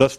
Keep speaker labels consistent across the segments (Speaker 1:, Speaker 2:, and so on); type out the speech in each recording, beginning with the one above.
Speaker 1: 10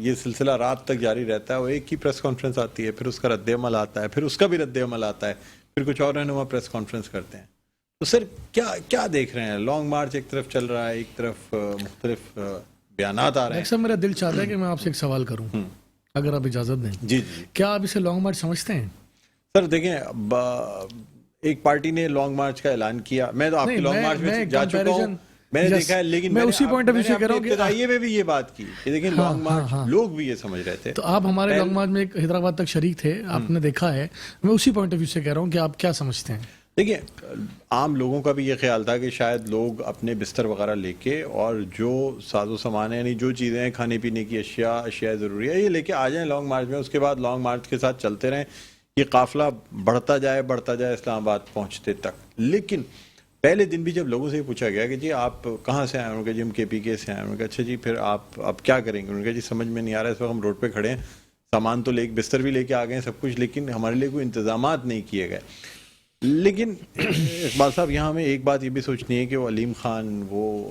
Speaker 1: یہ سلسلہ رات تک جاری رہتا ہے. وہ ایک ہی پریس کانفرنس آتی ہے, پھر اس کا رد عمل آتا ہے, پھر اس کا بھی رد عمل آتا ہے, پھر کچھ اور رہنما پریس کانفرنس کرتے ہیں. تو سر کیا دیکھ رہے ہیں؟ لانگ مارچ ایک طرف چل رہا ہے, ایک طرف مختلف بیانات آ رہے ہیں.
Speaker 2: سر میرا دل چاہتا ہے کہ میں آپ سے ایک سوال کروں, اگر آپ اجازت دیں.
Speaker 1: جی جی.
Speaker 2: کیا آپ اسے لانگ مارچ سمجھتے ہیں؟
Speaker 1: سر دیکھیں, ایک پارٹی نے لانگ مارچ کا اعلان کیا, میں تو آپ کی لانگ مارچ میں جا چکا ہوں, میں نے دیکھا ہے, لیکن
Speaker 2: میں اسی پوائنٹ آف ویو سے کہہ رہا ہوں کہ
Speaker 1: ابتدائیے میں بھی یہ بات کی کہ دیکھیں لانگ مارچ لوگ بھی یہ سمجھ رہے تھے.
Speaker 2: تو آپ ہمارے لانگ مارچ میں حیدرآباد تک شریک تھے, آپ نے دیکھا ہے. میں اسی پوائنٹ آف ویو سے کہہ رہا ہوں کہ آپ کیا سمجھتے ہیں.
Speaker 1: دیکھیں, عام لوگوں کا بھی یہ خیال تھا کہ شاید لوگ اپنے بستر وغیرہ لے کے اور جو ساز و سامان ہے, یعنی جو چیزیں ہیں کھانے پینے کی اشیاء ضروری ہے, یہ لے کے آ جائیں لانگ مارچ میں. اس کے بعد لانگ مارچ کے ساتھ چلتے رہیں, یہ قافلہ بڑھتا جائے اسلام آباد پہنچتے تک. لیکن پہلے دن بھی جب لوگوں سے یہ پوچھا گیا کہ جی آپ کہاں سے آئے, انہوں نے کہا جی ہم KPK سے آئے. انہوں نے کہا اچھا جی پھر آپ اب کیا کریں گے؟ انہوں نے کہا جی سمجھ میں نہیں آ رہا, اس وقت ہم روڈ پہ کھڑے ہیں, سامان تو بستر بھی لے کے آ گئے ہیں سب کچھ, لیکن ہمارے لیے کوئی انتظامات نہیں کیے گئے. لیکن اقبال صاحب, یہاں ہمیں ایک بات یہ بھی سوچنی ہے کہ وہ علیم خان, وہ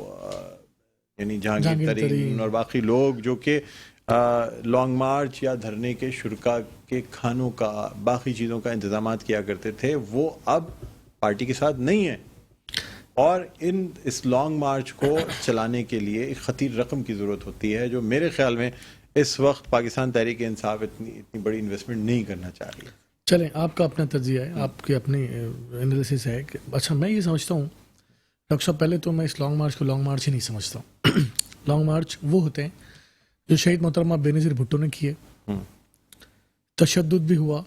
Speaker 1: یعنی جہانگیر ترین اور باقی لوگ جو کہ لانگ مارچ یا دھرنے کے شرکا کے کھانوں کا, باقی چیزوں کا انتظامات کیا کرتے تھے, وہ اب پارٹی کے ساتھ نہیں ہیں. اور اس لانگ مارچ کو چلانے کے لیے ایک خطیر رقم کی ضرورت ہوتی ہے, جو میرے خیال میں اس وقت پاکستان تحریک انصاف اتنی بڑی انویسٹمنٹ نہیں کرنا چاہ رہی ہے.
Speaker 2: چلیں, آپ کا اپنا تجزیہ ہے, آپ کی اپنی انالیسس ہے. اچھا, میں یہ سمجھتا ہوں ڈاکٹر صاحب, پہلے تو میں اس لانگ مارچ کو لانگ مارچ ہی نہیں سمجھتا ہوں. لانگ مارچ وہ ہوتے ہیں جو شہید محترمہ بینظیر بھٹو نے کیے, تشدد بھی ہوا,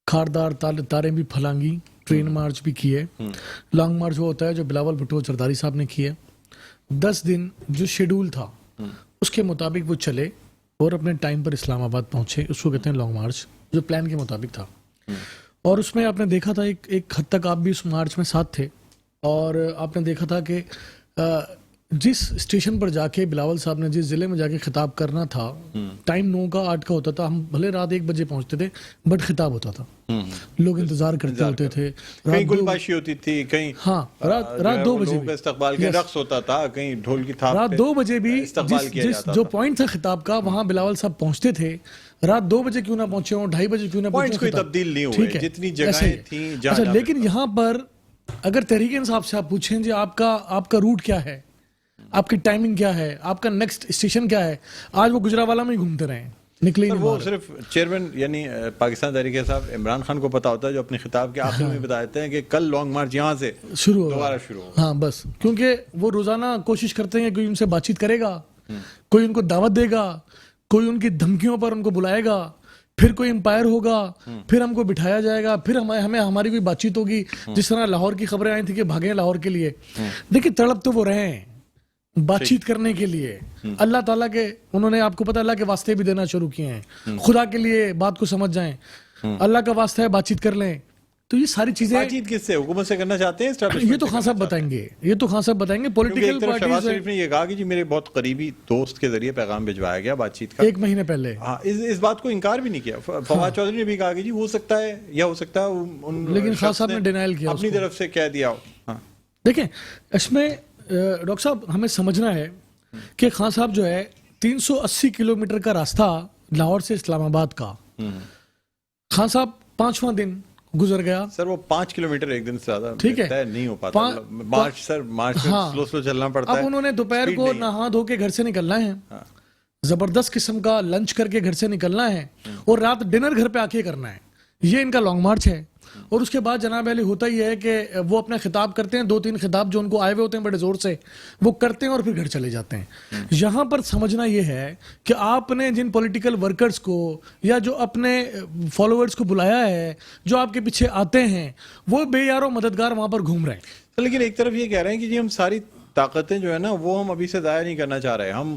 Speaker 2: خاردار تاریں بھی پھلانگی, ٹرین مارچ بھی کیے. لانگ مارچ وہ ہوتا ہے جو بلاول بھٹو زرداری صاحب نے کیے. 10 دن جو شیڈول تھا اس کے مطابق وہ چلے اور اپنے ٹائم پر اسلام آباد پہنچے, اس کو کہتے ہیں لانگ مارچ, جو پلان کے مطابق تھا. اور اس میں آپ نے دیکھا تھا ایک حد تک آپ بھی اس مارچ میں ساتھ تھے, اور آپ نے دیکھا تھا کہ جس اسٹیشن پر جا کے بلاول صاحب نے جس ضلع میں جا کے خطاب کرنا تھا, ٹائم 9 کا 8 کا ہوتا تھا, ہم بھلے رات 1 بجے پہنچتے تھے بٹ خطاب ہوتا تھا, لوگ انتظار کرتے ہوتے تھے.
Speaker 1: کہیں گلباشی ہوتی تھی, کہیں
Speaker 2: رات 2 بجے بھی
Speaker 1: استقبال کے رقص ہوتا تھا, کہیں ڈھول کی تھاپ,
Speaker 2: رات 2 بجے بھی جو پوائنٹ تھا خطاب کا, وہاں بلاول صاحب پہنچتے تھے. رات 2 بجے کیوں نہ پہنچے ہوں, 2:30 بجے کیوں نہ پہنچے,
Speaker 1: کوئی تبدیل نہیں ہوئے, جتنی جگہیں تھیں.
Speaker 2: اچھا, لیکن یہاں پر اگر تحریک انصاف سے آپ پوچھیں جی آپ کا روٹ کیا ہے, آپ کی ٹائمنگ کیا ہے, آپ کا نیکسٹ اسٹیشن کیا ہے, آج وہ گجرانوالہ میں ہی گھومتے رہے, نکلے نہیں.
Speaker 1: وہ صرف چیئرمین یعنی پاکستان تحریک صاحب عمران خان کو پتا ہوتا ہے, جو اپنے خطاب کے آخر میں بتا دیتے ہیں کہ کل لانگ مارچ یہاں سے دوبارہ شروع ہوگا.
Speaker 2: ہاں بس, کیونکہ وہ روزانہ کوشش کرتے ہیں کوئی ان سے بات چیت کرے گا, کوئی ان کو دعوت دے گا, کوئی ان کی دھمکیوں پر ان کو بلائے گا, پھر کوئی امپائر ہوگا, پھر ہم کو بٹھایا جائے گا, پھر ہمیں ہماری کوئی بات چیت ہوگی. جس طرح لاہور کی خبریں آئی تھیں کہ بھاگے لاہور کے لیے, دیکھیں تڑپ تو وہ رہے ہیں بات چیت کرنے کے لیے. اللہ تعالیٰ کے انہوں نے, آپ کو پتہ, اللہ کے واسطے بھی دینا شروع کیے ہیں, خدا کے لیے بات کو سمجھ جائیں, اللہ کا واسطہ ہے, بات چیت کر لیں. تو یہ ساری چیزیں
Speaker 1: بات چیت کس سے, حکومت سے کرنا چاہتے ہیں؟
Speaker 2: یہ تو خان صاحب بتائیں گے, پولیٹیکل
Speaker 1: شہباز شریف نے یہ کہا کہ جی میرے بہت قریبی دوست کے ذریعے پیغام بھجوایا گیا بات چیت کا
Speaker 2: 1 مہینے پہلے.
Speaker 1: ہاں, اس بات کو انکار بھی نہیں کیا. فواد چودھری نے بھی کہا کہ جی ہو سکتا ہے, یا ہو سکتا ہے,
Speaker 2: لیکن خان صاحب نے ڈینائل کیا,
Speaker 1: اپنی طرف سے کہہ دیا.
Speaker 2: دیکھیں اس میں ڈاکٹر صاحب ہمیں سمجھنا ہے کہ خان صاحب جو ہے 380 کلومیٹر کا راستہ لاہور سے اسلام آباد کا, خان صاحب 5واں دن گزر گیا.
Speaker 1: سر وہ 5 کلومیٹر ایک دن سے زیادہ
Speaker 2: ٹھیک ہے
Speaker 1: نہیں ہو پاتا. مارچ سلو چلنا پڑتا ہے.
Speaker 2: اب انہوں نے دوپہر کو نہا دھو کے گھر سے نکلنا ہے, زبردست قسم کا لنچ کر کے گھر سے نکلنا ہے, اور رات ڈنر گھر پہ آ کے کرنا ہے. یہ ان کا لانگ مارچ ہے. اور اس کے بعد جناب علی ہوتا ہی ہے کہ وہ اپنا خطاب کرتے ہیں, 2-3 خطاب جو ان کو آئے ہوئے ہوتے ہیں بڑے زور سے, وہ کرتے ہیں اور پھر گھر چلے جاتے ہیں. یہاں پر سمجھنا یہ ہے کہ آپ نے جن پولیٹیکل ورکرز کو یا جو اپنے فالوورز کو بلایا ہے, جو آپ کے پیچھے آتے ہیں, وہ بے یار و مددگار وہاں پر گھوم رہے ہیں.
Speaker 1: لیکن ایک طرف یہ کہہ رہے ہیں کہ جی ہم ساری طاقتیں جو ہے نا وہ ہم ابھی سے ضائع نہیں کرنا چاہ رہے. ہم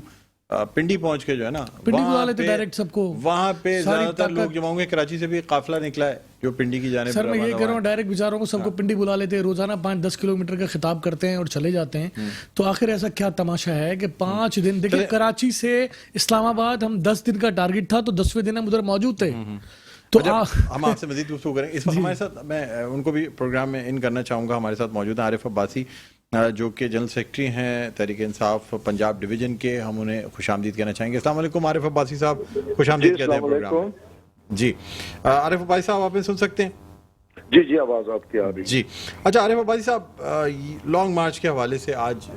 Speaker 1: پنڈی پہنچ کے جو ہے نا,
Speaker 2: پنڈی بلا لیتے ڈائریکٹ سب کو,
Speaker 1: وہاں پہ زیادہ تر لوگ جمع ہوں گے. کراچی سے بھی قافلہ نکلا ہے جو پنڈی کی جانب.
Speaker 2: سر میں یہ کہہ رہا ہوں ڈائریکٹ بیچاروں کو سب کو پنڈی بلا لیتے ہیں, روزانہ 5-10 کلومیٹر کا خطاب کرتے ہیں اور چلے جاتے ہیں. تو آخر ایسا کیا تماشا ہے کہ 5 دن, دیکھیں کراچی سے اسلام آباد ہم 10 دن کا ٹارگٹ تھا, تو 10ویں دن ہم ادھر موجود تھے. تو
Speaker 1: ہم آپ سے مزید گفتگو کریں. اس وقت ہمارے ساتھ, میں ان کو بھی پروگرام میں ان کرنا چاہوں گا, ہمارے ساتھ موجود ہیں عارف عباسی, جو کہ جنرل سیکرٹری ہیں تحریک انصاف پنجاب ڈویژن کے. ہم انہیں خوش آمدید کہنا چاہیں گے. السلام علیکم عارف عباسی صاحب, خوش آمدید کہتے ہیں پروگرام. جی عارف عباسی صاحب, آپ سن سکتے ہیں؟
Speaker 3: جی آواز آپ کی آ رہی.
Speaker 1: جی اچھا عارف عباسی صاحب, لانگ مارچ کے حوالے سے آج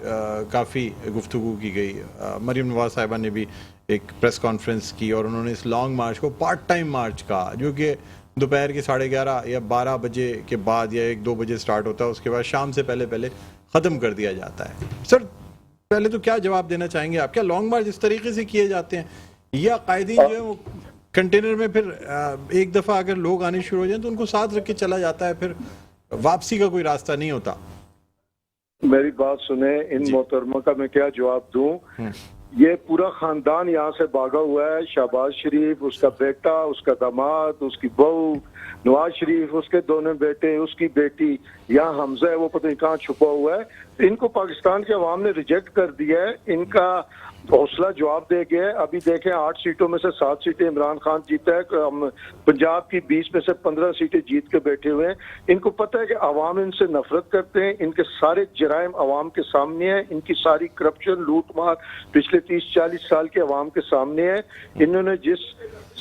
Speaker 1: کافی گفتگو کی گئی. مریم نواز صاحبہ نے بھی ایک پریس کانفرنس کی اور انہوں نے اس لانگ مارچ کو پارٹ ٹائم مارچ کہا, جو کہ دوپہر کے 11:30 یا 12 بجے کے بعد یا 1-2 بجے سٹارٹ ہوتا ہے, اس کے بعد شام سے پہلے ختم کر دیا جاتا ہے. سر پہلے تو کیا جواب دینا چاہیں گے آپ؟ کیا لانگ مارچ اس طریقے سے کیے جاتے ہیں, یا قائدین جو ہے وہ کنٹینر میں پھر ایک دفعہ اگر لوگ آنے شروع ہو جائیں تو ان کو ساتھ رکھ کے چلا جاتا ہے, پھر واپسی کا کوئی راستہ نہیں ہوتا؟
Speaker 3: میری بات سنیں, ان محترمہ کا میں کیا جواب دوں. یہ پورا خاندان یہاں سے بھاگا ہوا ہے. شہباز شریف, اس کا بیٹا, اس کا داماد, اس کی بہو, نواز شریف, اس کے دونوں بیٹے, اس کی بیٹی, یہاں حمزہ ہے وہ پتہ نہیں کہاں چھپا ہوا ہے. ان کو پاکستان کے عوام نے ریجیکٹ کر دیا ہے. ان کا حوصلہ جواب دے گیا ہے. ابھی دیکھیں 8 سیٹوں میں سے 7 سیٹیں عمران خان جیتا ہے. ہم پنجاب کی 20 میں سے 15 سیٹیں جیت کے بیٹھے ہوئے ہیں. ان کو پتہ ہے کہ عوام ان سے نفرت کرتے ہیں. ان کے سارے جرائم عوام کے سامنے ہیں. ان کی ساری کرپشن, لوٹ مار پچھلے 30-40 سال کے عوام کے سامنے ہے. انہوں نے جس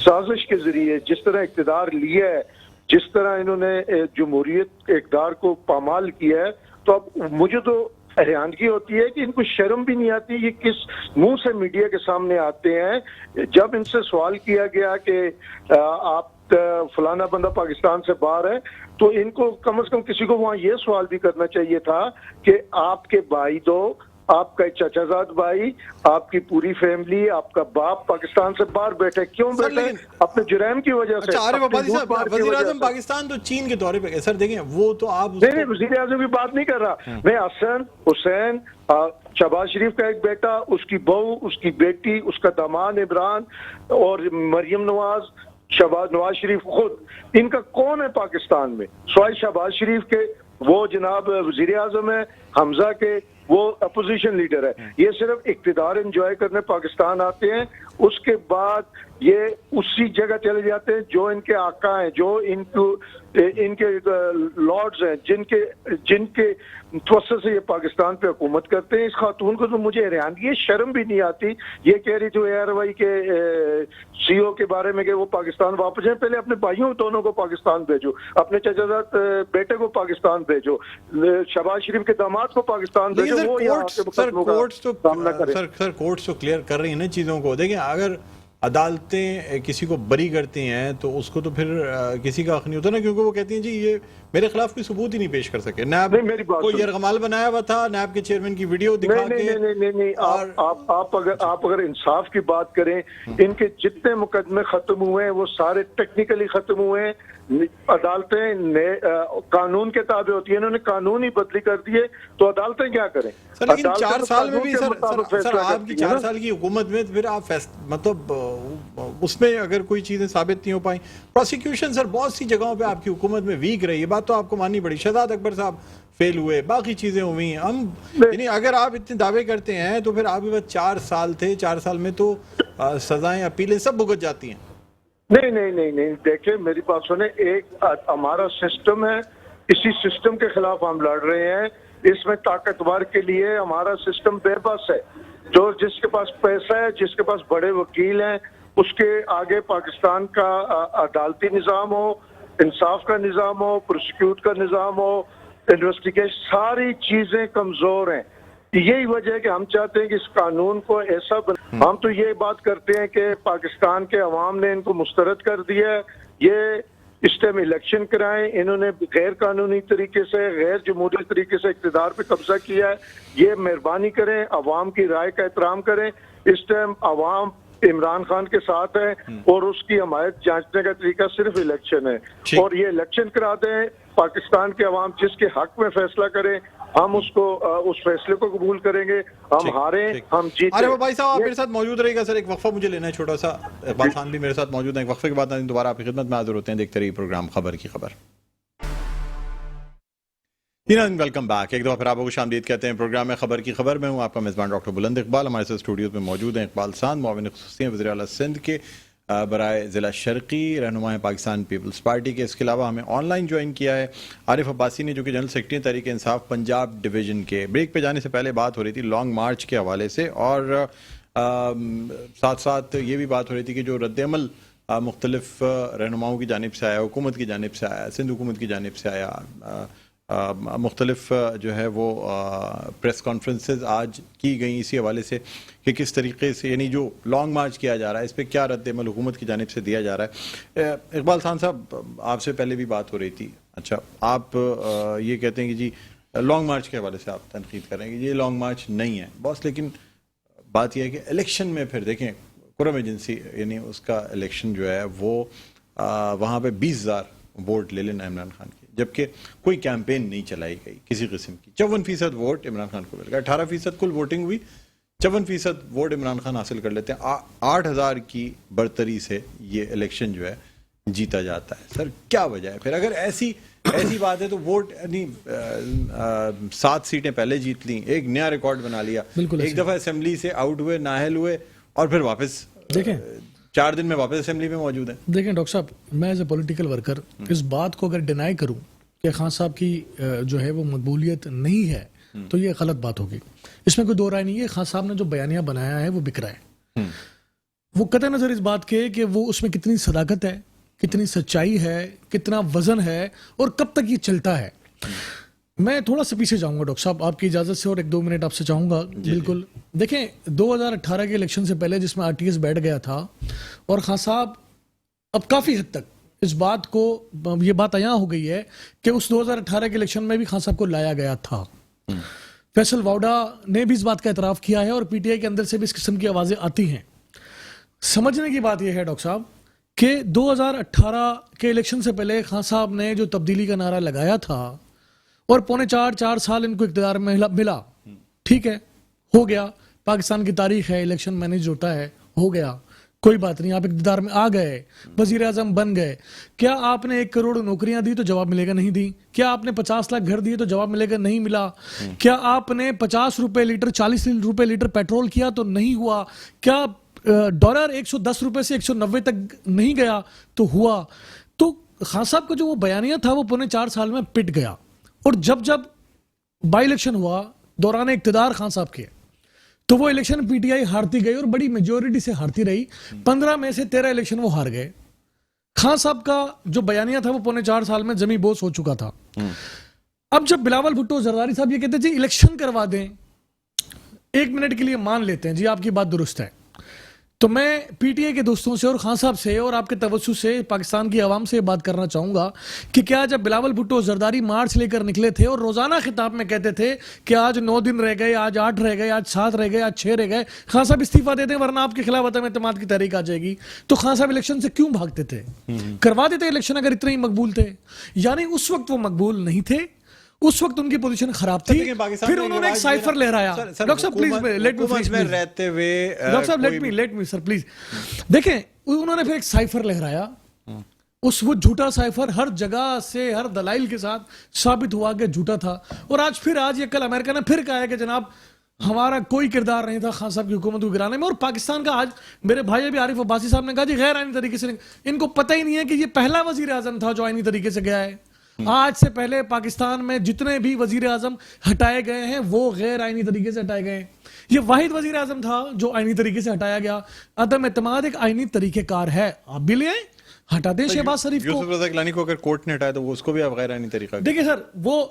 Speaker 3: سازش کے ذریعے جس طرح اقتدار لیا ہے, جس طرح انہوں نے جمہوریت اقتدار کو پامال کیا ہے, تو اب مجھے تو حیرانگی ہوتی ہے کہ ان کو شرم بھی نہیں آتی. یہ کس منہ سے میڈیا کے سامنے آتے ہیں؟ جب ان سے سوال کیا گیا کہ آپ فلانا بندہ پاکستان سے باہر ہے, تو ان کو کم از کم کسی کو وہاں یہ سوال بھی کرنا چاہیے تھا کہ آپ کے بھائی دو, آپ کا چچا زاد بھائی, آپ کی پوری فیملی, آپ کا باپ پاکستان سے باہر بیٹھے, کیوں بیٹھے؟ اپنے جرائم کی وجہ سے.
Speaker 1: عارف عباسی صاحب, وزیر اعظم پاکستان تو چین کے دورے پہ, سر دیکھیں وہ تو آپ
Speaker 3: نہیں, وزیر اعظم کی بات نہیں کر رہا میں. حسن حسین, شہباز شریف کا ایک بیٹا, اس کی بہو, اس کی بیٹی, اس کا داماد عمران, اور مریم نواز, نواز شریف خود, ان کا کون ہے پاکستان میں سوائے شہباز شریف کے؟ وہ جناب وزیر اعظم ہے. حمزہ کے وہ اپوزیشن لیڈر ہے. یہ صرف اقتدار انجوائے کرنے پاکستان آتے ہیں, اس کے بعد یہ اسی جگہ چلے جاتے ہیں جو ان کے آقا ہیں, جو ان کے لارڈز ہیں, جن کے توسط سے یہ پاکستان پہ حکومت کرتے ہیں. اس خاتون کو تو مجھے حیرانگی ہے, شرم بھی نہیں آتی. یہ کہہ رہی تھی ایئر وائی کے سی او کے بارے میں کہ وہ پاکستان واپس جائیں. پہلے اپنے بھائیوں دونوں کو پاکستان بھیجو, اپنے چچا زاد بیٹے کو پاکستان بھیجو, شہباز شریف کے داماد کو پاکستان بھیجو.
Speaker 1: سر کورٹس تو کلیئر کر رہی ہیں نا چیزوں کو. دیکھیں اگر عدالتیں کسی کو بری کرتی ہیں تو اس کو تو پھر کسی کا حق نہیں ہوتا نا, کیونکہ وہ کہتی ہیں جی یہ میرے خلاف کوئی ثبوت ہی نہیں پیش کر سکے. نیب کوئی یرغمال بنایا ہوا تھا, نیب کے چیئرمین کی ویڈیو دکھا کے.
Speaker 3: نہیں, آپ اگر انصاف کی بات کریں, ان کے جتنے مقدمے ختم ہوئے ہیں وہ سارے ٹیکنیکلی ختم ہوئے ہیں. عدالتیں قانون کے تابع ہوتی ہیں, انہوں نے قانون ہی بدلی کر دیے, تو عدالتیں کیا کریں؟
Speaker 1: سر لیکن 4 سال میں بھی سر آپ کی 4 سال کی حکومت میں پھر آپ مطلب اس میں اگر کوئی چیزیں ثابت نہیں ہو پائیں, پروسیکیوشن سر بہت سی جگہوں پہ آپ کی حکومت میں ویک رہی ہے. بات تو آپ کو ماننی پڑی. شہزاد اکبر صاحب فیل ہوئے, باقی چیزیں ہوئی. ہم یعنی اگر آپ اتنے دعوے کرتے ہیں تو پھر آپ کے پاس 4 سال تھے, 4 سال میں تو سزائیں, اپیلیں سب بھگت جاتی ہیں.
Speaker 3: نہیں, دیکھیں میری بات سنیں. ایک ہمارا سسٹم ہے, اسی سسٹم کے خلاف ہم لڑ رہے ہیں. اس میں طاقتور کے لیے ہمارا سسٹم بے بس ہے. جو جس کے پاس پیسہ ہے, جس کے پاس بڑے وکیل ہیں, اس کے آگے پاکستان کا عدالتی نظام ہو, انصاف کا نظام ہو, پروسیکیوٹ کا نظام ہو, انویسٹیگیشن, ساری چیزیں کمزور ہیں. یہی وجہ ہے کہ ہم چاہتے ہیں کہ اس قانون کو ایسا ہم تو یہ بات کرتے ہیں کہ پاکستان کے عوام نے ان کو مسترد کر دیا ہے. یہ اس ٹائم الیکشن کرائیں, انہوں نے غیر قانونی طریقے سے, غیر جمہوری طریقے سے اقتدار پہ قبضہ کیا ہے. یہ مہربانی کریں, عوام کی رائے کا احترام کریں. اس ٹائم عوام عمران خان کے ساتھ ہے اور اس کی حمایت جانچنے کا طریقہ صرف الیکشن ہے. اور یہ الیکشن کرا دیں, پاکستان کے عوام جس کے حق میں فیصلہ کریں, ہم اس فیصلے کو قبول کریں گے. ہم ہاریں, ہم جیتیں.
Speaker 1: عارف بھائی صاحب آپ میرے ساتھ موجود رہے گا. سر ایک وقفہ مجھے لینا ہے چھوٹا سا. اقبال خان بھی میرے ساتھ موجود ہیں. ایک وقفے کے بعد دوبارہ آپ کی خدمت میں حاضر ہوتے ہیں. دیکھتے رہیے پروگرام خبر کی خبر. Welcome back. ایک دفعہ پھر آپ کو خوش آمدید کہتے ہیں پروگرام میں خبر کی خبر. میں ہوں آپ کا میزبان ڈاکٹر بلند اقبال. ہمارے ساتھ اسٹوڈیوز میں موجود ہیں اقبال ساند, معاون خصوصی وزیر اعلیٰ سندھ کے. برائے ضلع شرقی رہنما پاکستان پیپلز پارٹی کے. اس کے علاوہ ہمیں آن لائن جوائن کیا ہے عارف عباسی نے جو کہ general secretary Tehreek Insaf Punjab division کے. بریک پہ جانے سے پہلے بات ہو رہی تھی لانگ مارچ کے حوالے سے اور ساتھ ساتھ یہ بھی بات ہو رہی تھی کہ جو رد عمل مختلف رہنماؤں کی جانب سے آیا, حکومت کی جانب سے آیا, سندھ حکومت کی جانب سے آیا, مختلف جو ہے وہ پریس کانفرنسز آج کی گئیں اسی حوالے سے کہ کس طریقے سے یعنی جو لانگ مارچ کیا جا رہا ہے اس پہ کیا رد عمل حکومت کی جانب سے دیا جا رہا ہے. اقبال خان صاحب آپ سے پہلے بھی بات ہو رہی تھی, اچھا آپ یہ کہتے ہیں کہ جی لانگ مارچ کے حوالے سے آپ تنقید کر رہے ہیں کہ یہ لانگ مارچ نہیں ہے باس, لیکن بات یہ ہے کہ الیکشن میں پھر دیکھیں قرم ایجنسی یعنی اس کا الیکشن جو ہے وہ وہاں پہ 20,000 ووٹ لے لینا عمران خان کے, جبکہ کوئی کیمپین نہیں چلائی گئی کسی قسم کی. 54% ووٹ عمران خان کو مل گیا, 18% کل ووٹنگ ہوئی, 54% ووٹ عمران خان حاصل کر لیتے ہیں. 8,000 کی برتری سے یہ الیکشن جو ہے جیتا جاتا ہے. سر کیا وجہ ہے پھر اگر ایسی بات ہے تو ووٹ یعنی 7 سیٹیں پہلے جیت لیں, ایک نیا ریکارڈ بنا لیا, ایک دفعہ اسمبلی سے آؤٹ ہوئے, نااہل ہوئے اور پھر واپس
Speaker 2: دیکھیں
Speaker 1: 4 دن میں واپس اسمبلی میں موجود ہیں.
Speaker 2: دیکھیں ڈاکٹر صاحب, میں ایز اے پولیٹیکل ورکر اس بات کو اگر ڈینائی کروں کہ خان صاحب کی جو ہے وہ مقبولیت نہیں ہے تو یہ غلط بات ہوگی. اس میں کوئی دو رائے نہیں ہے. خان صاحب نے جو بیانیہ بنایا ہے وہ بک رہا ہے. وہ قطع نظر اس بات کے کہ وہ اس میں کتنی صداقت ہے, کتنی سچائی ہے, کتنا وزن ہے اور کب تک یہ چلتا ہے. میں تھوڑا سا پیچھے جاؤں گا ڈاکٹر صاحب آپ کی اجازت سے اور 1-2 منٹ آپ سے چاہوں گا. بالکل دیکھیں 2018 کے الیکشن سے پہلے جس میں RTS بیٹھ گیا تھا اور خان صاحب اب کافی حد تک اس بات کو یہ بات عیاں ہو گئی ہے کہ اس 2018 کے الیکشن میں بھی خان صاحب کو لایا گیا تھا. فیصل واؤڈا نے بھی اس بات کا اعتراف کیا ہے اور PTI کے اندر سے بھی اس قسم کی آوازیں آتی ہیں. سمجھنے کی بات یہ ہے ڈاکٹر صاحب کہ 2018 کے الیکشن سے پہلے خان صاحب نے جو تبدیلی کا نعرہ لگایا تھا اور 4.25 سال ان کو اقتدار میں ملا, ٹھیک ہے, ہو گیا, پاکستان کی تاریخ ہے, الیکشن مینیج ہوتا ہے, ہو گیا, کوئی بات نہیں, آپ اقتدار میں آ گئے, وزیر اعظم بن گئے. کیا آپ نے 1 کروڑ نوکریاں دی تو جواب ملے گا؟ نہیں دی. کیا آپ نے 50 لاکھ گھر دیے تو جواب ملے گا؟ نہیں ملا. کیا آپ نے 50 روپے لیٹر 40 روپے لیٹر پیٹرول کیا تو نہیں ہوا. کیا ڈالر 110 روپے سے 190 تک نہیں گیا تو ہوا. تو خان صاحب کا جو وہ بیانیہ تھا وہ 4.25 سال میں پٹ گیا. اور جب بائی الیکشن ہوا دوران اقتدار خان صاحب کے تو وہ الیکشن PTI ہارتی گئی اور بڑی میجورٹی سے ہارتی رہی. 15 میں سے 13 الیکشن وہ ہار گئے. خان صاحب کا جو بیانیہ تھا وہ 4.25 سال میں زمیں بوس ہو چکا تھا. اب جب بلاول بھٹو زرداری صاحب یہ کہتے ہیں جی الیکشن کروا دیں, 1 منٹ کے لیے مان لیتے ہیں جی آپ کی بات درست ہے, تو میں PTI کے دوستوں سے اور خان صاحب سے اور آپ کے توسط سے پاکستان کی عوام سے بات کرنا چاہوں گا کہ کیا جب بلاول بھٹو زرداری مارچ لے کر نکلے تھے اور روزانہ خطاب میں کہتے تھے کہ آج 9 دن رہ گئے, آج 8 رہ گئے, آج 7 رہ گئے, آج 6 رہ گئے, خان صاحب استعفیٰ دے دیں ورنہ آپ کے خلاف عدم اعتماد کی تحریک آ جائے گی, تو خان صاحب الیکشن سے کیوں بھاگتے تھے؟ کروا دیتے الیکشن اگر اتنے ہی مقبول تھے. یعنی اس وقت وہ مقبول نہیں تھے, اس وقت ان کی پوزیشن خراب تھی, پھر انہوں نے ایک سائفر لہرایا. ڈاکٹر صاحب پلیز
Speaker 1: رہتے ہوئے
Speaker 2: ڈاکٹر صاحب لیٹ می سر پلیز. دیکھیں انہوں نے پھر ایک سائفر لہرایا, وہ جھوٹا سائفر ہر جگہ سے ہر دلائل کے ساتھ ثابت ہوا کہ جھوٹا تھا. اور آج یہ کل امریکہ نے پھر کہا ہے کہ جناب ہمارا کوئی کردار نہیں تھا خان صاحب کی حکومت کو گرانے میں. اور پاکستان کا آج میرے بھائی ابھی عارف عباسی صاحب نے کہا جی غیر آئینی طریقے سے, ان کو پتہ ہی نہیں ہے کہ یہ پہلا وزیر اعظم تھا جو آئینی طریقے سے گیا ہے. آج سے پہلے پاکستان میں جتنے بھی وزیر اعظم ہٹائے گئے ہیں وہ غیر آئینی طریقے سے ہٹائے گئے ہیں. یہ واحد وزیر اعظم تھا جو آئینی طریقے سے ہٹایا گیا. عدم اعتماد ایک آئینی طریقہ کار ہے, آپ بھی لے آئیں, ہٹا دیں شہباز شریف کو.
Speaker 1: یوسف رضا گیلانی کو اگر کورٹ نے ہٹایا تو وہ اس کو بھی آپ غیر آئینی طریقہ.
Speaker 2: دیکھیں سر وہ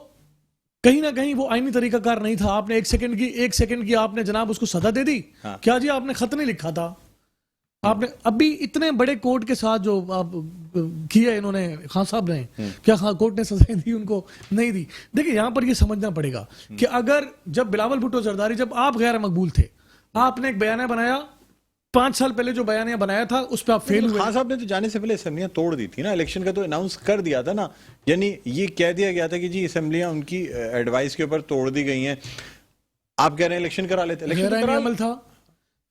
Speaker 2: کہیں نہ کہیں وہ آئینی طریقہ کار نہیں تھا. آپ نے 1 سیکنڈ کی آپ نے جناب اس کو سزا دے دی. کیا جی آپ نے خط نہیں لکھا تھا؟ آپ نے ابھی اتنے بڑے کورٹ کے ساتھ جو آپ کیا انہوں نے خان صاحب نے, کیا کورٹ نے سزائیں دی؟ ان کو نہیں دی. دیکھیں یہاں پر یہ سمجھنا پڑے گا کہ اگر جب بلاول بھٹو زرداری جب آپ غیر مقبول تھے, آپ نے ایک بیانیہ بنایا, 5 سال پہلے جو بیانیہ بنایا تھا اس پہ آپ فیل ہوئے.
Speaker 1: خان صاحب نے تو جانے سے پہلے اسمبلیاں توڑ دی تھی نا, الیکشن کا تو اناؤنس کر دیا تھا نا. یعنی یہ کہہ دیا گیا تھا کہ جی اسمبلیاں ان کی ایڈوائس کے اوپر توڑ دی گئی ہیں. آپ کہہ رہے ہیں الیکشن کرا لیتے.
Speaker 2: غیر آئینی عمل تھا,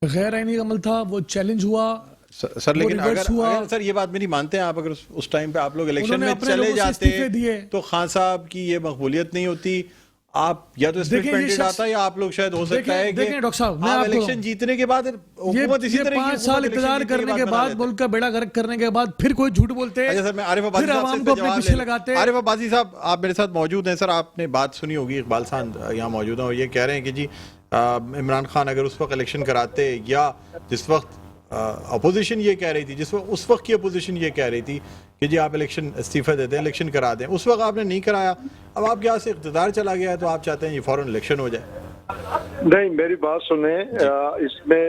Speaker 2: غیر آئینی عمل تھا, وہ چیلنج ہوا
Speaker 1: سر. لیکن اگر سر یہ بات میری مانتے ہیں آپ, اگر اس ٹائم پہ آپ لوگ الیکشن میں چلے جاتے تو خان صاحب کی یہ مقبولیت نہیں ہوتی آپ یا تو اسپلٹ کینڈیڈیٹ آتا ہے یا آپ لوگ شاید ہو سکتا ہے کہ
Speaker 2: دیکھیں ڈاکٹر صاحب میں
Speaker 1: آپ
Speaker 2: آپ کو
Speaker 1: الیکشن جیتنے کے بعد حکومت اسی طرح
Speaker 2: 5 سال اقتدار کرنے کے بعد ملک کا بیڑا غرق کرنے کے بعد پھر کوئی جھوٹ بولتے ہیں.
Speaker 1: اچھا سر، میں عارف عباسی
Speaker 2: پھر
Speaker 1: صاحب
Speaker 2: عوام
Speaker 1: سے
Speaker 2: کو اپنے
Speaker 1: جواب
Speaker 2: پیچھے
Speaker 1: لے
Speaker 2: لگاتے ہیں.
Speaker 1: عارف عباسی صاحب آپ میرے ساتھ موجود ہیں. سر آپ نے بات سنی ہوگی، اقبال ساند یہاں موجود ہیں اور یہ کہہ رہے ہیں کہ جی عمران خان اگر اس وقت الیکشن کراتے یا جس وقت اپوزیشن یہ کہہ رہی تھی، اس وقت کی اپوزیشن یہ کہہ رہی تھی کہ جی آپ الیکشن استعفیٰ دے دیں، الیکشن کرا دیں، اس وقت آپ نے نہیں کرایا. اب آپ کے یہاں سے اقتدار چلا گیا ہے تو آپ چاہتے ہیں یہ فوراً الیکشن ہو جائے.
Speaker 3: نہیں، میری بات سنیں، اس میں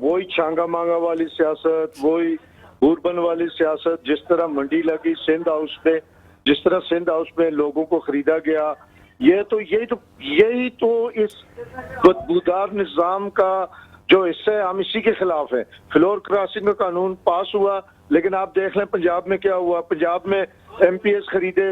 Speaker 3: وہی چانگا مانگا والی سیاست، وہی بوربن والی سیاست، جس طرح منڈی لگی سندھ ہاؤس میں، جس طرح سندھ ہاؤس میں لوگوں کو خریدا گیا، یہی تو اس بدبودار نظام کا جو حصہ ہے. ہم اسی کے خلاف ہیں. فلور کراسنگ کا قانون پاس ہوا، لیکن آپ دیکھ لیں پنجاب میں کیا ہوا. پنجاب میں ایم پی ایس خریدے،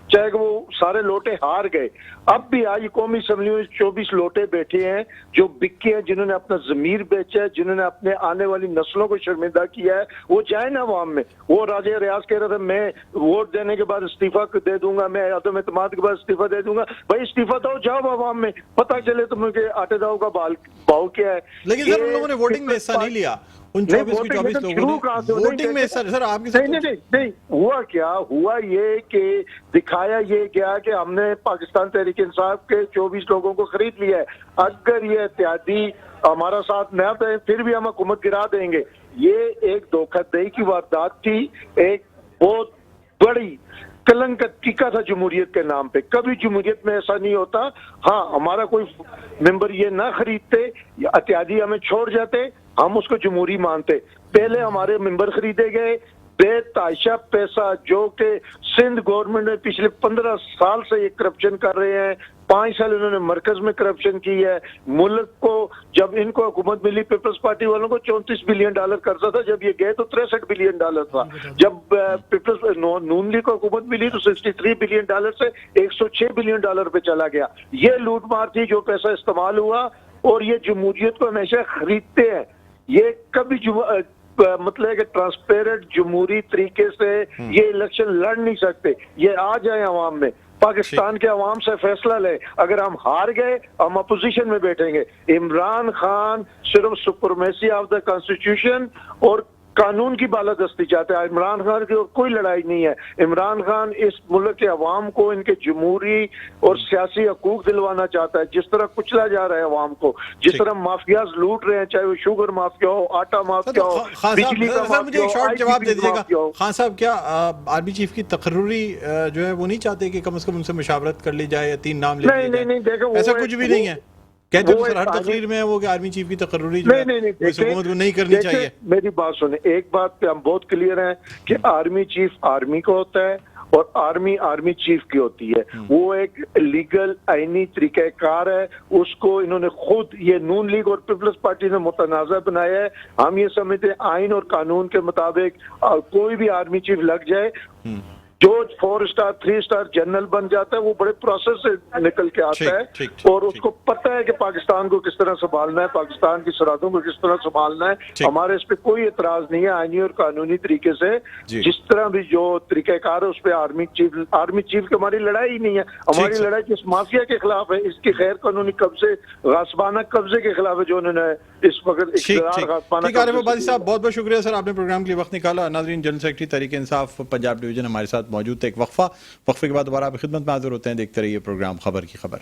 Speaker 3: چاہے کہ وہ سارے لوٹے ہار گئے. اب بھی آج قومی اسمبلی میں 24 لوٹے بیٹھے ہیں جو بکے ہیں، جنہوں نے اپنا ضمیر بیچا ہے، جنہوں نے اپنے آنے والی نسلوں کو شرمندہ کیا ہے. وہ جائیں نا عوام میں. وہ راجہ ریاض کہہ رہا تھا میں ووٹ دینے کے بعد استعفیٰ دے دوں گا، میں عدم اعتماد کے بعد استعفیٰ دے دوں گا. بھائی استعفیٰ دو، جاؤ عوام میں، پتہ چلے تمہیں کہ آٹے داؤ کا بھاؤ کیا ہے.
Speaker 1: لیکن سر ان لوگوں نے ووٹنگ میں حصہ نہیں لیا. ان 24 کے 24 لوگوں نے ووٹنگ میں حصہ. سر آپ کے
Speaker 3: نہیں ہوا کیا ہوا، یہ کہ دکھایا یہ گیا کہ ہم نے پاکستان تحریک انصاف کے 24 لوگوں کو خرید لیا ہے. اگر یہ اتحادی ہمارا ساتھ نہ دیں پھر بھی ہم حکومت گرا دیں گے. یہ ایک دھوکہ دہی کی واردات تھی، ایک بہت بڑی کلنک کا ٹیکا تھا جمہوریت کے نام پہ. کبھی جمہوریت میں ایسا نہیں ہوتا. ہاں ہمارا کوئی ممبر یہ نہ خریدتے، اتحادی ہمیں چھوڑ جاتے، ہم اس کو جمہوری مانتے. پہلے ہمارے ممبر خریدے گئے بے تحاشا پیسہ، جو کہ سندھ گورنمنٹ نے پچھلے 15 سال سے یہ کرپشن کر رہے ہیں. 5 سال انہوں نے مرکز میں کرپشن کی ہے. ملک کو جب ان کو حکومت ملی پیپلز پارٹی والوں کو $34 بلین قرضہ تھا، جب یہ گئے تو $63 بلین تھا. جب پیپلز نون لیگ کو حکومت ملی تو $63 بلین سے $106 بلین پہ چلا گیا. یہ لوٹ مار تھی، جو پیسہ استعمال ہوا. اور یہ جمہوریت کو ہمیشہ خریدتے ہیں. یہ کبھی مطلب ہے کہ ٹرانسپیرنٹ جمہوری طریقے سے یہ الیکشن لڑ نہیں سکتے. یہ آ جائیں عوام میں، پاکستان کے عوام سے فیصلہ لیں. اگر ہم ہار گئے ہم اپوزیشن میں بیٹھیں گے. عمران خان صرف سپرمیسی آف دا کانسٹیٹیوشن اور قانون کی بالادستی چاہتے ہیں. عمران خان کی کوئی لڑائی نہیں ہے. عمران خان اس ملک کے عوام کو ان کے جمہوری اور سیاسی حقوق دلوانا چاہتا ہے. جس طرح کچلا جا رہا ہے عوام کو، جس طرح مافیاز لوٹ رہے ہیں، چاہے وہ شوگر مافیا ہو، آٹا مافیا ہو، بجلی کا مافیا ہو.
Speaker 1: مجھے ایک شارٹ جواب دے دیجیے گا خان صاحب، کیا آرمی چیف کی تقرری جو ہے وہ نہیں چاہتے کہ کم از کم ان سے مشاورت کر لی جائے یا 3 نام لے لیے جائیں؟
Speaker 3: نہیں دیکھو
Speaker 1: ایسا کچھ بھی نہیں ہے. کہتے ہیں ہر تقریر میں وہ کہ آرمی چیف کی تقرری جو ہے اس حکومت کو نہیں کرنی چاہیے.
Speaker 3: میری بات سنیں، ایک بات پہ ہم بہت کلیئر ہیں کہ آرمی چیف آرمی کو ہوتا ہے اور آرمی چیف کی ہوتی ہے. وہ ایک لیگل آئینی طریقہ کار ہے. اس کو انہوں نے خود یہ نون لیگ اور پیپلز پارٹی نے متنازع بنایا ہے. ہم یہ سمجھتے ہیں آئین اور قانون کے مطابق کوئی بھی آرمی چیف لگ جائے، جو 4 اسٹار 3 اسٹار جنرل بن جاتا ہے، وہ بڑے پروسیس سے نکل کے آتا ہے اور اس کو پتہ ہے کہ پاکستان کو کس طرح سنبھالنا ہے، پاکستان کی سرحدوں کو کس طرح سنبھالنا ہے. ہمارے اس پہ کوئی اعتراض نہیں ہے آئینی اور قانونی طریقے سے. جس طرح بھی جو طریقہ کار ہے اس پہ آرمی چیف کی ہماری لڑائی ہی نہیں ہے. ہماری لڑائی جس مافیا کے خلاف ہے، اس کی غیر قانونی قبضے، غاصبانہ قبضے کے خلاف ہے جو انہوں نے اس وقت اقتدار غاصبانہ.
Speaker 1: عباسی صاحب بہت بہت شکریہ سر، آپ نے پروگرام کے لیے وقت نکالا. ناظرین، general secretary Tehreek Insaf Punjab division ہمارے ساتھ موجود تھے. ایک وقفے کے بعد دوبارہ آپ کی خدمت میں حاضر ہوتے ہیں. دیکھتے رہیے پروگرام خبر کی خبر.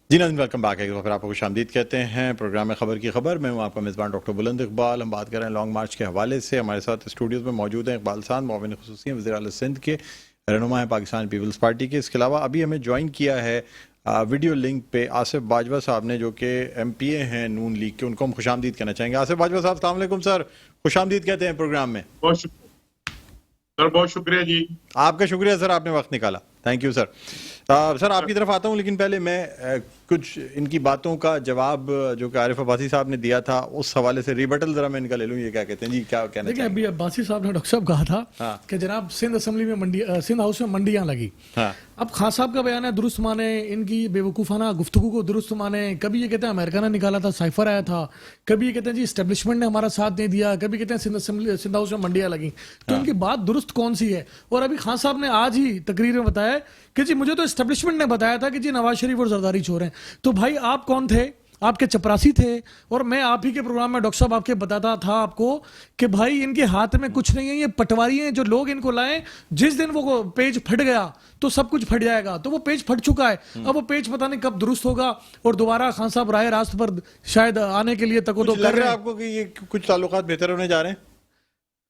Speaker 1: جی ناظرین، ویلکم بیک. ایک وقت آپ کو خوش آمدید کہتے ہیں پروگرام خبر کی خبر. میں ہوں آپ کا میزبان ڈاکٹر بلند اقبال. ہم بات کر رہے ہیں لانگ مارچ کے حوالے سے. ہمارے ساتھ اسٹوڈیوز میں موجود ہیں اقبال ساند، معاون خصوصی وزیر اعلیٰ سندھ کے، رہنما ہیں پاکستان پیپلز پارٹی کے. اس کے علاوہ ابھی ہمیں جوائن کیا ہے ویڈیو لنک پہ آصف باجوہ صاحب نے، جو کہ ایم پی اے ہیں نون لیگ کے. ان کو ہم خوش آمدید کہنا چاہیں گے. آصف باجوہ صاحب السلام علیکم سر، خوش آمدید کہتے ہیں پروگرام میں.
Speaker 4: بہت شکریہ جی.
Speaker 1: آپ کا شکریہ سر، آپ نے وقت نکالا. Thank you sir. سر آپ کی طرف آتا ہوں، لیکن پہلے میں کچھ ان کی باتوں کا جواب جو کہ عارف عباسی صاحب نے دیا تھا اس حوالے سے ریبٹل ذرا میں ان کا لے لوں. یہ کیا کہتے ہیں جی، کیا کہنا
Speaker 2: دیکھیں
Speaker 1: چاہیں گے؟
Speaker 2: ابھی عباسی صاحب نے ڈاکٹر صاحب کہا تھا کہ جناب سندھ اسمبلی میں سندھ ہاؤس میں منڈیاں لگی. اب خان صاحب کا بیان ہے درست مانے، ان کی بے وقوفانہ گفتگو کو درست مانے. کبھی یہ کہتے ہیں امریکہ نے نکالا تھا، سائفر آیا تھا. کبھی یہ کہتے ہیں جی اسٹیبلشمنٹ نے ہمارا ساتھ نہیں دیا. کبھی کہتے ہیں سندھ ہاؤس میں منڈیاں لگیں. تو ان کی بات درست کون سی ہے؟ اور ابھی خان صاحب نے آج ہی تقریر میں بتایا کہ جی مجھے تو اسٹیبلشمنٹ نے بتایا تھا کہ جی نواز شریف اور زرداری چور ہیں. تو بھائی آپ کون تھے؟ آپ کے چپراسی تھے. اور میں آپ ہی کے پروگرام میں ڈاکٹر صاحب آپ کے بتاتا تھا آپ کو کہ بھائی ان کے ہاتھ میں کچھ نہیں ہے، یہ پٹواری ہیں جو لوگ ان کو لائیں. جس دن وہ پیج پھٹ گیا تو سب کچھ پھٹ جائے گا. تو وہ پیج پھٹ چکا ہے، اب وہ پیج پتہ نہیں کب درست ہوگا. اور دوبارہ خان صاحب رائے راست پر شاید آنے کے لیے تک
Speaker 1: لگ رہا ہے آپ کو کہ یہ کچھ تعلقات بہتر ہونے جا رہے ہیں؟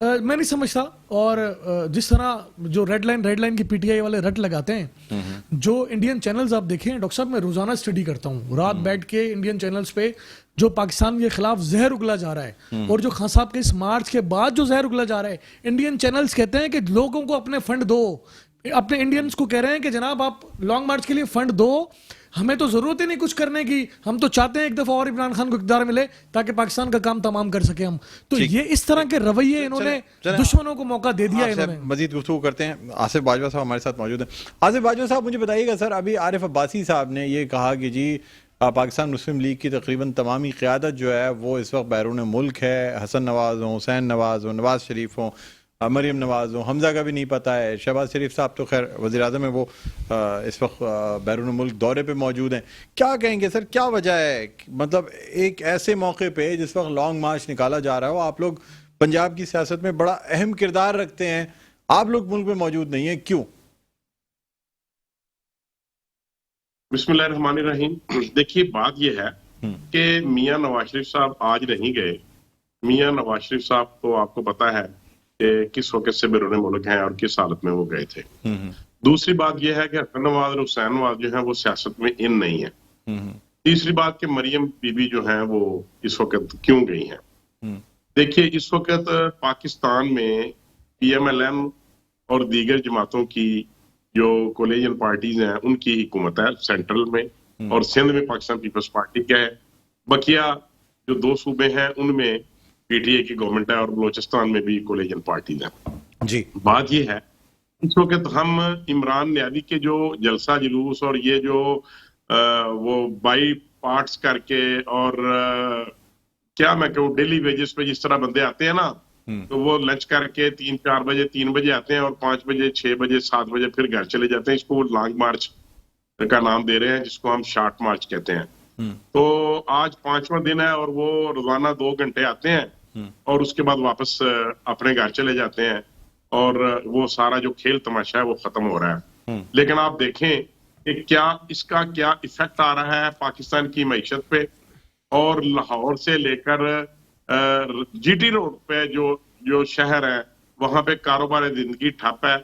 Speaker 2: میں نہیں سمجھتا. اور جس طرح جو ریڈ لائن کی پی ٹی آئی والے رٹ لگاتے ہیں، جو انڈین چینلز آپ دیکھیں ڈاکٹر صاحب، میں روزانہ اسٹڈی کرتا ہوں رات بیٹھ کے انڈین چینلز پہ جو پاکستان کے خلاف زہر اگلا جا رہا ہے. اور جو خان صاحب کے اس مارچ کے بعد جو زہر اگلا جا رہا ہے، انڈین چینلز کہتے ہیں کہ لوگوں کو اپنے فنڈ دو. اپنے انڈینز کو کہہ رہے ہیں کہ جناب آپ لانگ مارچ کے لیے فنڈ دو، ہمیں تو ضرورت ہی نہیں کچھ کرنے کی. ہم تو چاہتے ہیں ایک دفعہ اور عمران خان کو اقتدار ملے تاکہ پاکستان کا کام تمام کر سکیں ہم. تو یہ اس طرح کے رویے انہوں نے دشمنوں کو موقع دے دیا. انہوں نے
Speaker 1: مزید گفتگو کرتے ہیں. آصف باجوہ صاحب ہمارے ساتھ موجود ہیں. آصف باجوہ صاحب مجھے بتائیے گا سر، ابھی عارف عباسی صاحب نے یہ کہا کہ جی پاکستان مسلم لیگ کی تقریباً تمامی قیادت جو ہے وہ اس وقت بیرون ملک ہے. حسن نواز ہوں، حسین نواز ہوں، نواز شریف ہوں، مریم نواز ہوں، حمزہ کا بھی نہیں پتہ ہے. شہباز شریف صاحب تو خیر وزیر اعظم ہیں، وہ اس وقت بیرون ملک دورے پہ موجود ہیں. کیا کہیں گے سر، کیا وجہ ہے مطلب ایک ایسے موقع پہ جس وقت لانگ مارچ نکالا جا رہا ہو، آپ لوگ پنجاب کی سیاست میں بڑا اہم کردار رکھتے ہیں، آپ لوگ ملک میں موجود نہیں ہیں، کیوں؟
Speaker 4: بسم اللہ الرحمن الرحیم. دیکھیے بات یہ ہے کہ میاں نواز شریف صاحب آج نہیں گئے. میاں نواز شریف صاحب کو آپ کو پتا ہے کہ کس وقت سے بیرون ملک ہیں اور کس حالت میں وہ گئے تھے. دوسری بات یہ ہے کہ حسن نواز اور حسین نواز جو ہیں وہ سیاست میں ان نہیں ہیں. تیسری بات کہ مریم بی بی جو ہیں وہ اس وقت کیوں گئی ہیں. دیکھیے اس وقت پاکستان میں پی ایم ایل این اور دیگر جماعتوں کی جو کولیجن پارٹیز ہیں ان کی حکومت ہے سینٹرل میں، اور سندھ میں پاکستان پیپلز پارٹی کا ہے. بقیہ جو دو صوبے ہیں ان میں پی ٹی اے کی گورنمنٹ ہے، اور بلوچستان میں بھی کولیجن پارٹیز ہیں.
Speaker 1: جی
Speaker 4: بات یہ ہے اس وقت ہم عمران نیابی کے جو جلسہ جلوس اور یہ جو وہ بائی پارٹس کر کے اور کیا میں کہوں ڈیلی ویجز پہ جس طرح بندے آتے ہیں نا، تو وہ لنچ کر کے 3 بجے آتے ہیں اور 5 بجے 6 بجے 7 بجے پھر گھر چلے جاتے ہیں. اس کو وہ لانگ مارچ کا نام دے رہے ہیں جس کو ہم شارٹ مارچ کہتے ہیں. تو آج 5واں دن ہے اور وہ روزانہ 2 گھنٹے آتے ہیں اور اس کے بعد واپس اپنے گھر چلے جاتے ہیں، اور وہ سارا جو کھیل تماشا ہے وہ ختم ہو رہا ہے. لیکن آپ دیکھیں کہ کیا اس کا کیا ایفیکٹ آ رہا ہے پاکستان کی معیشت پہ. اور لاہور سے لے کر جی ٹی روڈ پہ جو شہر ہے وہاں پہ کاروبار زندگی ٹھپ ہے.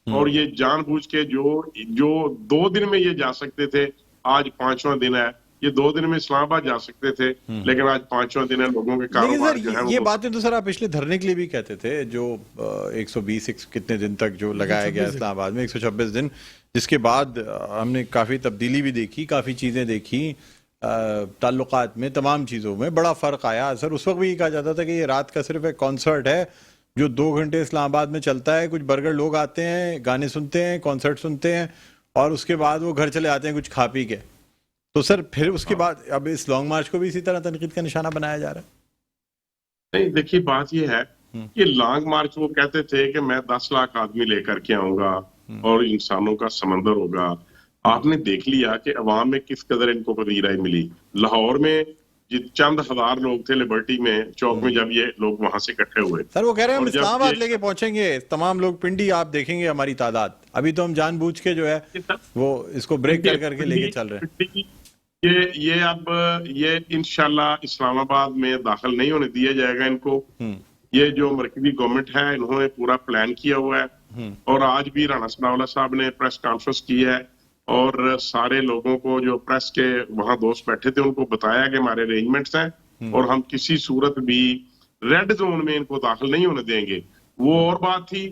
Speaker 4: اور یہ جان بوجھ کے جو 2 دن میں یہ جا سکتے تھے، آج 5واں دن ہے. یہ 2 دن میں اسلام آباد جا سکتے تھے، لیکن آج 5واں دن ہے. لوگوں کے کاروبار جو ہے
Speaker 1: یہ باتیں تو سر آپ پچھلے دھرنے کے لیے بھی کہتے تھے، جو 120 کتنے دن تک جو لگایا گیا اسلام آباد میں 126 دن، جس کے بعد ہم نے کافی تبدیلی بھی دیکھی، کافی چیزیں دیکھی، تعلقات میں تمام چیزوں میں بڑا فرق آیا. سر اس وقت بھی یہ کہا جاتا تھا کہ یہ رات کا صرف ایک کانسرٹ ہے جو 2 گھنٹے اسلام آباد میں چلتا ہے. کچھ برگر لوگ آتے ہیں، گانے سنتے ہیں، کانسرٹ سنتے ہیں، اور اس کے بعد وہ گھر چلے آتے ہیں کچھ کھا پی کے. تو سر پھر اس کے بعد اب اس لانگ مارچ کو بھی اسی طرح تنقید کا نشانہ بنایا جا رہا ہے.
Speaker 4: نہیں دیکھیے بات یہ ہے کہ لانگ مارچ وہ کہتے تھے کہ میں 10 لاکھ آدمی لے کر کے آؤں گا اور انسانوں کا سمندر ہوگا. آپ نے دیکھ لیا کہ عوام میں کس قدر ان کو پذیرائی ملی. لاہور میں چند ہزار لوگ تھے لبرٹی میں چوک میں جب یہ لوگ وہاں سے اکٹھے ہوئے.
Speaker 1: سر وہ کہہ رہے ہیں ہم اسلام آباد لے کے پہنچیں گے، تمام لوگ پنڈی آپ دیکھیں گے ہماری تعداد. ابھی تو ہم جان بوجھ کے جو ہے وہ اس کو بریک کر کے لے کے چل رہے ہیں.
Speaker 4: یہ اب یہ انشاءاللہ اسلام آباد میں داخل نہیں ہونے دیا جائے گا ان کو. یہ جو مرکزی گورنمنٹ ہے انہوں نے پورا پلان کیا ہوا ہے، اور آج بھی رانا ثناءاللہ صاحب نے پریس کانفرنس کی ہے اور سارے لوگوں کو جو پریس کے وہاں دوست بیٹھے تھے ان کو بتایا کہ ہمارے ارینجمنٹس ہیں اور ہم کسی صورت بھی ریڈ زون میں ان کو داخل نہیں ہونے دیں گے. وہ اور بات تھی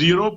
Speaker 4: 0